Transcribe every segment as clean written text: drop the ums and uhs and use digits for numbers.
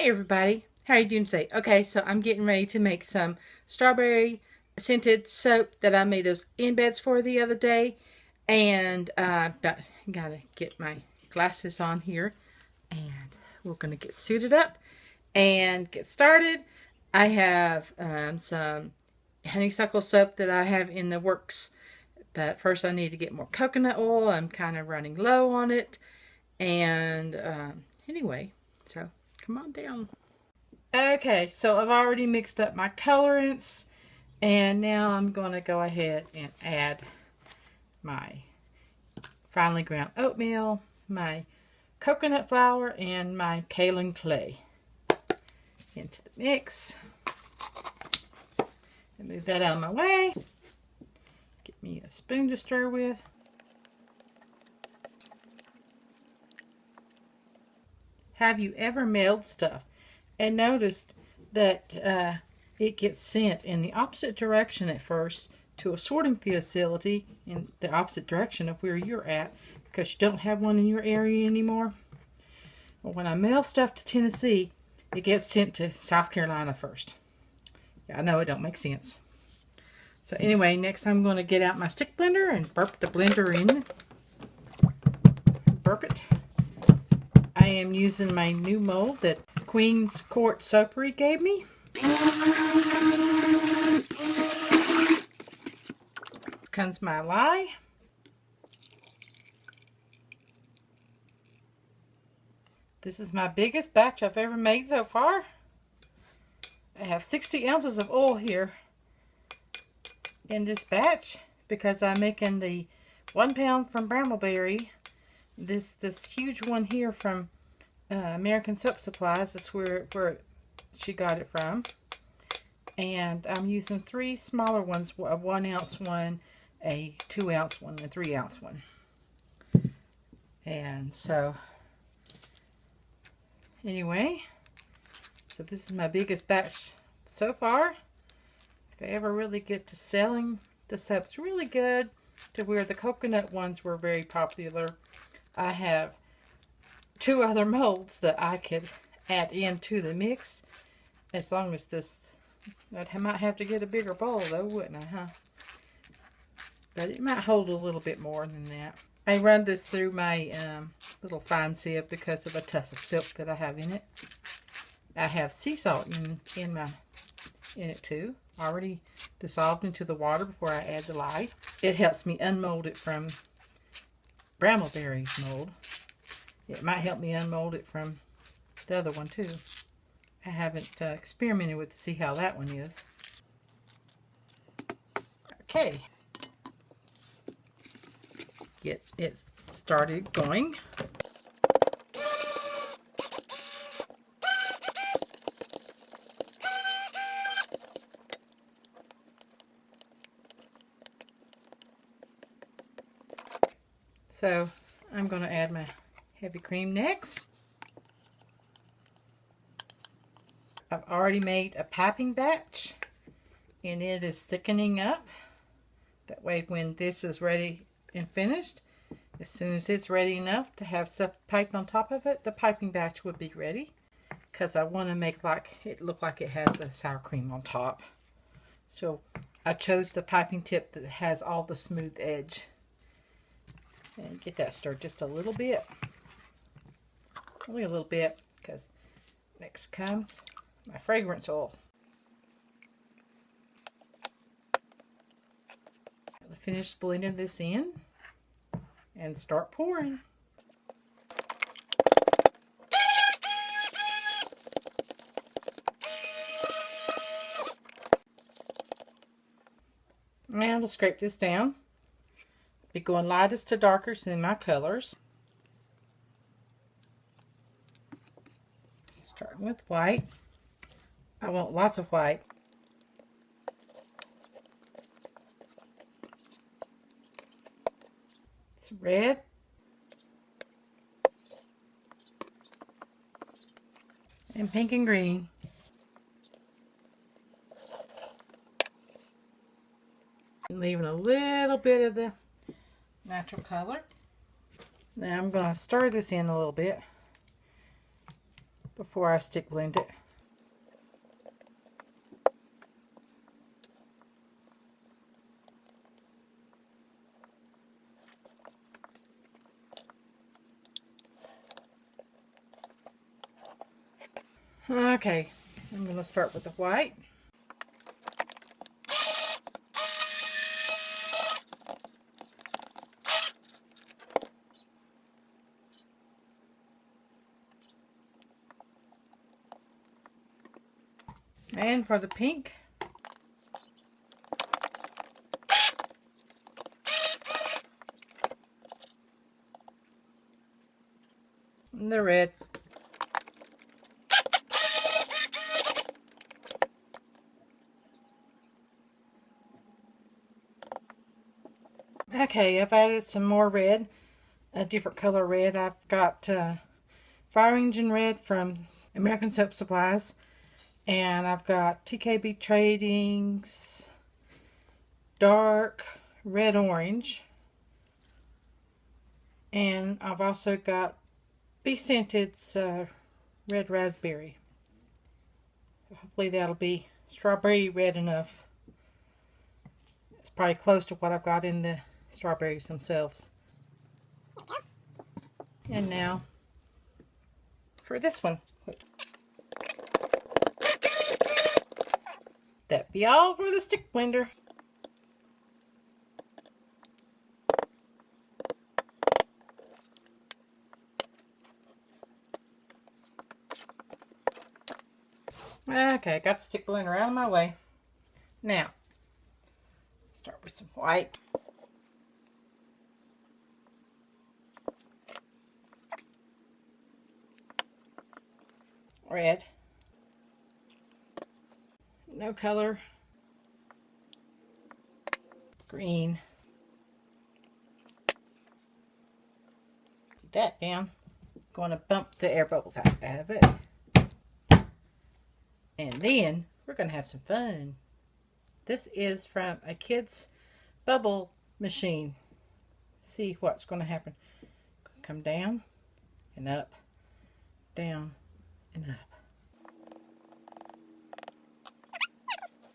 Hi everybody, how are you doing today? Okay, so I'm getting ready to make some strawberry scented soap that I made those embeds for the other day. And gotta get my glasses on here, and we're gonna get suited up and get started. I have some honeysuckle soap that I have in the works. But first I need to get more coconut oil. I'm kind of running low on it. And anyway, so come on down. Okay, so I've already mixed up my colorants, and now I'm going to go ahead and add my finely ground oatmeal, my coconut flour, and my kaolin clay into the mix. And move that out of my way. Get me a spoon to stir with. Have you ever mailed stuff and noticed that it gets sent in the opposite direction at first to a sorting facility in the opposite direction of where you're at because you don't have one in your area anymore? Well, when I mail stuff to Tennessee, it gets sent to South Carolina first. Yeah, I know it don't make sense. So anyway, next I'm going to get out my stick blender and burp the blender in. Burp it. I am using my new mold that Queen's Court Soapery gave me. This comes my lye. This is my biggest batch I've ever made so far. I have 60 ounces of oil here in this batch because I'm making the 1 pound from Brambleberry. This huge one here from American Soap Supplies. That's where she got it from. And I'm using 3 smaller ones, a 1 ounce one, a 2 ounce one, and a 3 ounce one. And so, anyway, so this is my biggest batch so far. If I ever really get to selling the soaps really good, to where the coconut ones were very popular, I have 2 other molds that I could add into the mix. As long as this, I might have to get a bigger bowl though, wouldn't I, huh? But it might hold a little bit more than that. I run this through my little fine sieve because of a tuss of silk that I have in it. I have sea salt in it too, already dissolved into the water before I add the lye. It helps me unmold it from Brambleberry's mold. It might help me unmold it from the other one too. I haven't experimented with to see how that one is. Okay. Get it started going. So I'm going to add my heavy cream next. I've already made a piping batch, and it is thickening up. That way when this is ready and finished, as soon as it's ready enough to have stuff piped on top of it, the piping batch would be ready. Because I want to make it look like it has the sour cream on top. So I chose the piping tip that has all the smooth edge. And get that stirred just a little bit. Only a little bit, because next comes my fragrance oil. I'll finish blending this in and start pouring. Now to scrape this down. Be going lightest to darkest in my colors. Starting with white. I want lots of white. It's red. And pink and green. And leaving a little bit of the natural color. Now I'm going to stir this in a little bit before I stick blend it. Okay, I'm going to start with the white. And for the pink, and the red. Okay, I've added some more red, a different color red. I've got Fire Engine Red from American Soap Supplies, and I've got TKB Trading's Dark Red Orange, and I've also got Be Scented's Red Raspberry. Hopefully that'll be strawberry red enough. It's probably close to what I've got in the strawberries themselves. And now for this one. That'd be all for the stick blender. Okay, got the stick blender out of my way. Now, start with some white. Red. No color. Green. Put that down. Going to bump the air bubbles out of it. And then we're going to have some fun. This is from a kid's bubble machine. See what's going to happen. Come down and up, down and up.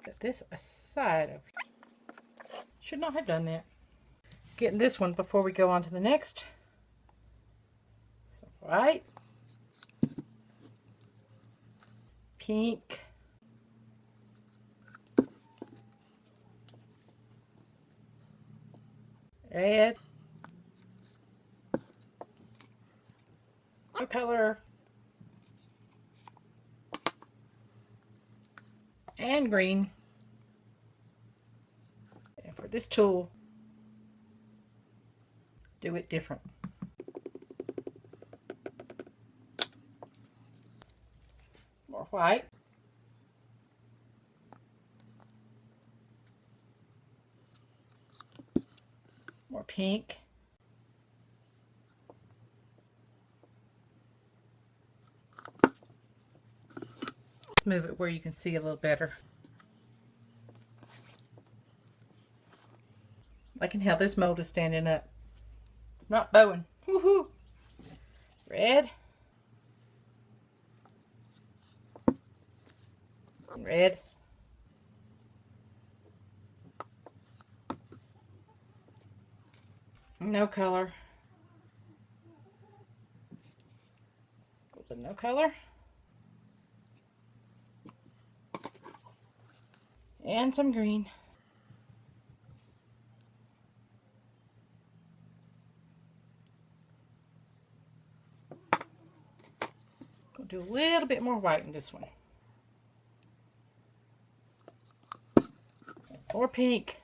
Set this aside. Should not have done that. Getting this one before we go on to the next. So white, pink, red, no color, and green. And for this tool, do it different. More white. More pink. Let's move it where you can see a little better. I can how this mold is standing up. Not bowing. Woohoo! Red. Red. No color. No color. And some green. We'll do a little bit more white in this one. Or pink.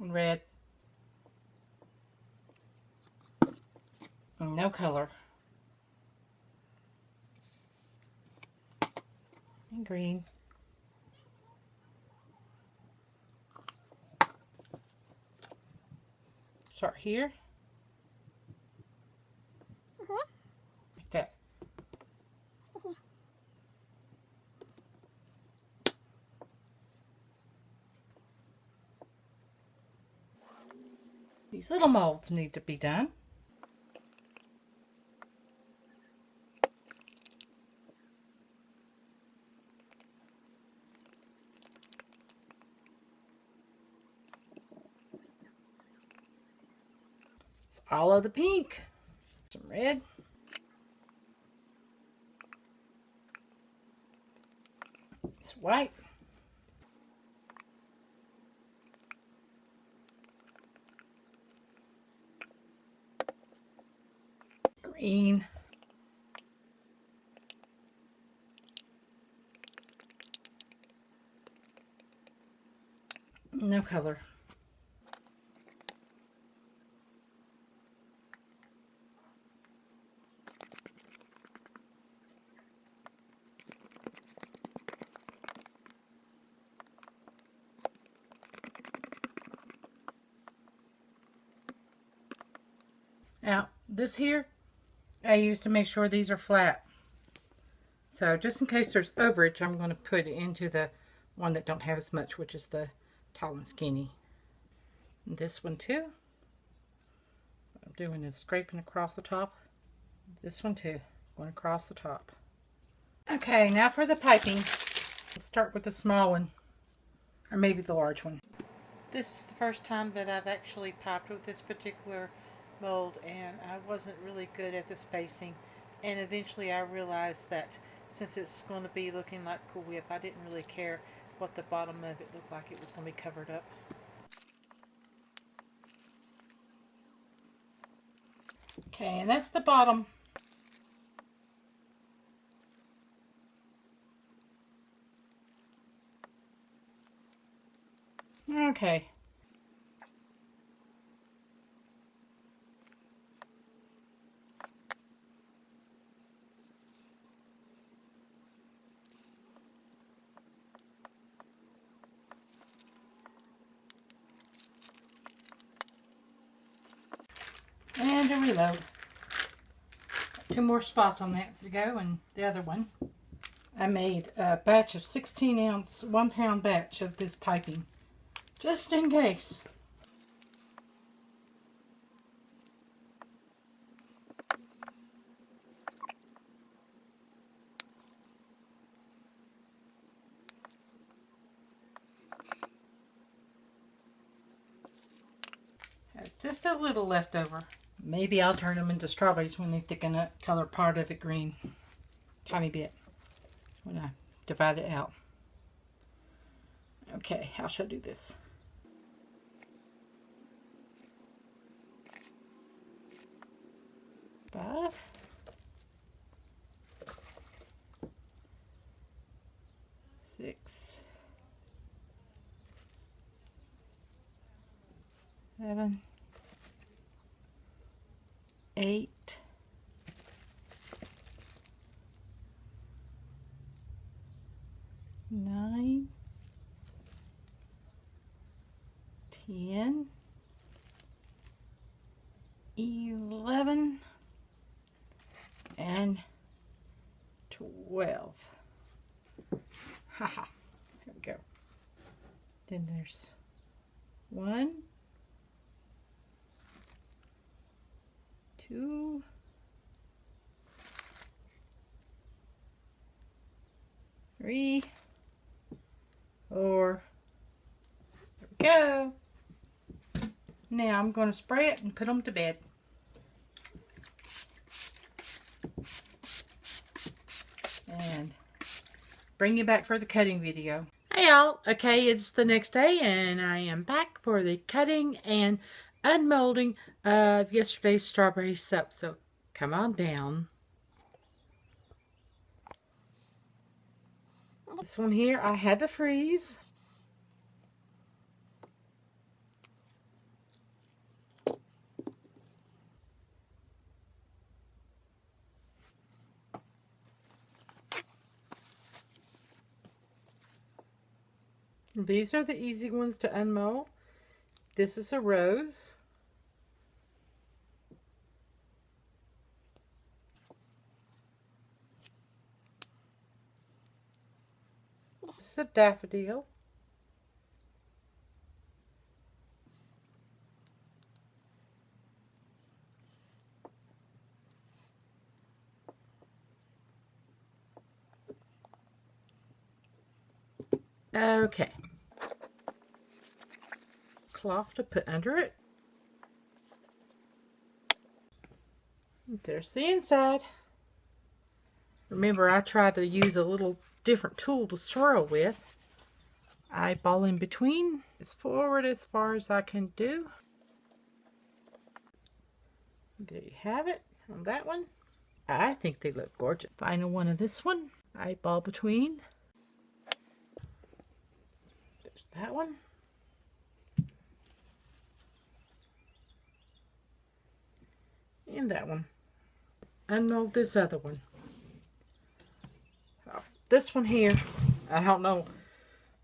And red. And no color. And green. Start here. Like that. These little molds need to be done. It's all of the pink. Some red. It's white. Green. No color. Now, this here, I use to make sure these are flat. So just in case there's overage, I'm going to put it into the one that don't have as much, which is the tall and skinny. And this one too. What I'm doing is scraping across the top. This one too, going across the top. Okay, now for the piping. Let's start with the small one, or maybe the large one. This is the first time that I've actually piped with this particular mold, and I wasn't really good at the spacing, and eventually I realized that since it's going to be looking like Cool Whip, I didn't really care what the bottom of it looked like. It was going to be covered up. Okay, and that's the bottom. Okay. And a reload. 2 more spots on that to go, and the other one. I made a batch of 16-ounce, 1-pound batch of this piping, just in case. Have just a little left over. Maybe I'll turn them into strawberries when they thicken up, color part of it green. Tiny bit when I divide it out. Okay, how should I do this? Five. Six. 7. 8. 9. 10. 11. And 12. Haha. There we go. Then there's 1, 2, 3, 4. There we go. Now I'm going to spray it and put them to bed. And bring you back for the cutting video. Hey y'all, okay, it's the next day and I am back for the cutting and unmolding of yesterday's strawberry sup. So come on down. This one here I had to freeze. These are the easy ones to unmold. This is a rose. This is a daffodil. Okay. Cloth to put under it. There's the inside. Remember, I tried to use a little different tool to swirl with. Eyeball in between, as forward as far as I can do. There you have it on that one. I think they look gorgeous. Final one of this one. Eyeball between. There's that one. And that one. Unroll this other one. Oh, this one here, I don't know.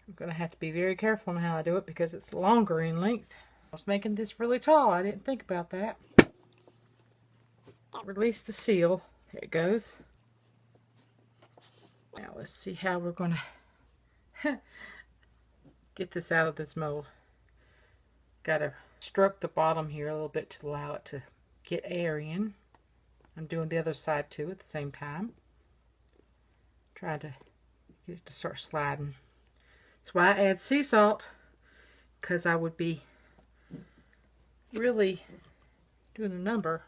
I'm going to have to be very careful on how I do it because it's longer in length. I was making this really tall. I didn't think about that. Release the seal. There it goes. Now let's see how we're going to get this out of this mold. Got to stroke the bottom here a little bit to allow it to get air in. I'm doing the other side too at the same time. Trying to get it to start sliding. That's why I add sea salt, because I would be really doing a number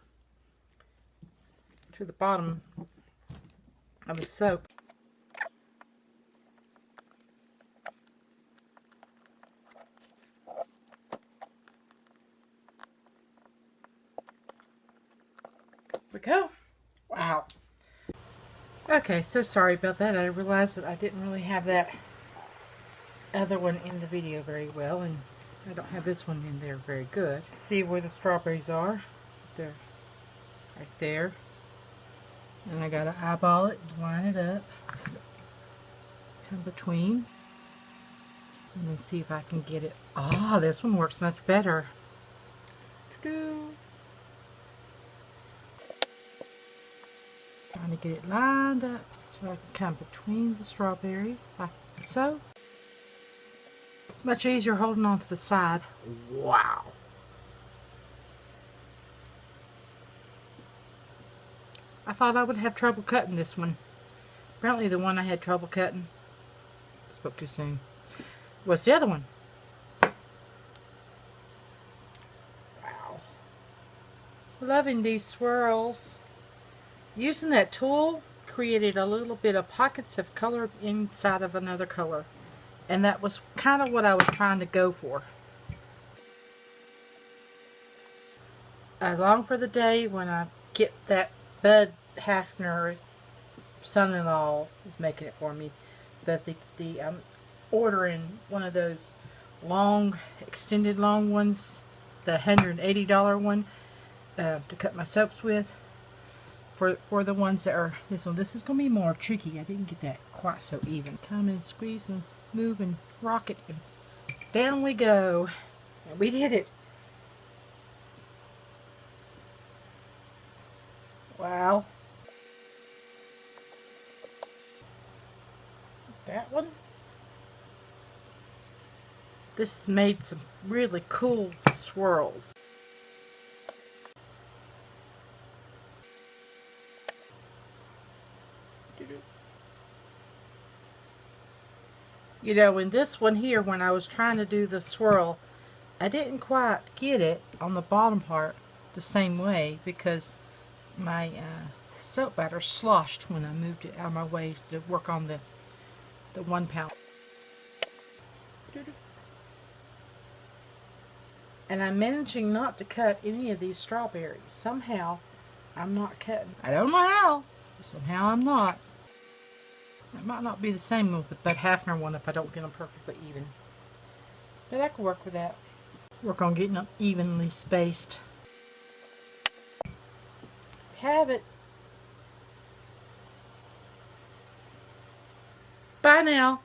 to the bottom of the soap. There we go. Wow. Okay, so sorry about that. I realized that I didn't really have that other one in the video very well, and I don't have this one in there very good. See where the strawberries are? They're right there. And I gotta eyeball it, line it up, come between, and then see if I can get it. Ah, this one works much better. Trying to get it lined up so I can come between the strawberries like so. It's much easier holding on to the side. Wow. I thought I would have trouble cutting this one. Apparently the one I had trouble cutting, spoke too soon, was the other one. Wow. Loving these swirls. Using that tool created a little bit of pockets of color inside of another color. And that was kind of what I was trying to go for. I long for the day when I get that Bud Hafner son-in-law is making it for me. But I'm ordering one of those long, extended long ones, the $180 one, to cut my soaps with. For the ones that are this one. This is going to be more tricky. I didn't get that quite so even. Come and squeeze and move and rock it, and down we go. And we did it. Wow. That one. This made some really cool swirls. You know, in this one here, when I was trying to do the swirl, I didn't quite get it on the bottom part the same way because my soap batter sloshed when I moved it out of my way to work on the 1 pound. And I'm managing not to cut any of these strawberries. Somehow, I'm not cutting. I don't know how, but somehow I'm not. It might not be the same with the Bud Hafner one if I don't get them perfectly even. But I can work with that. Work on getting them evenly spaced. Have it. Bye now.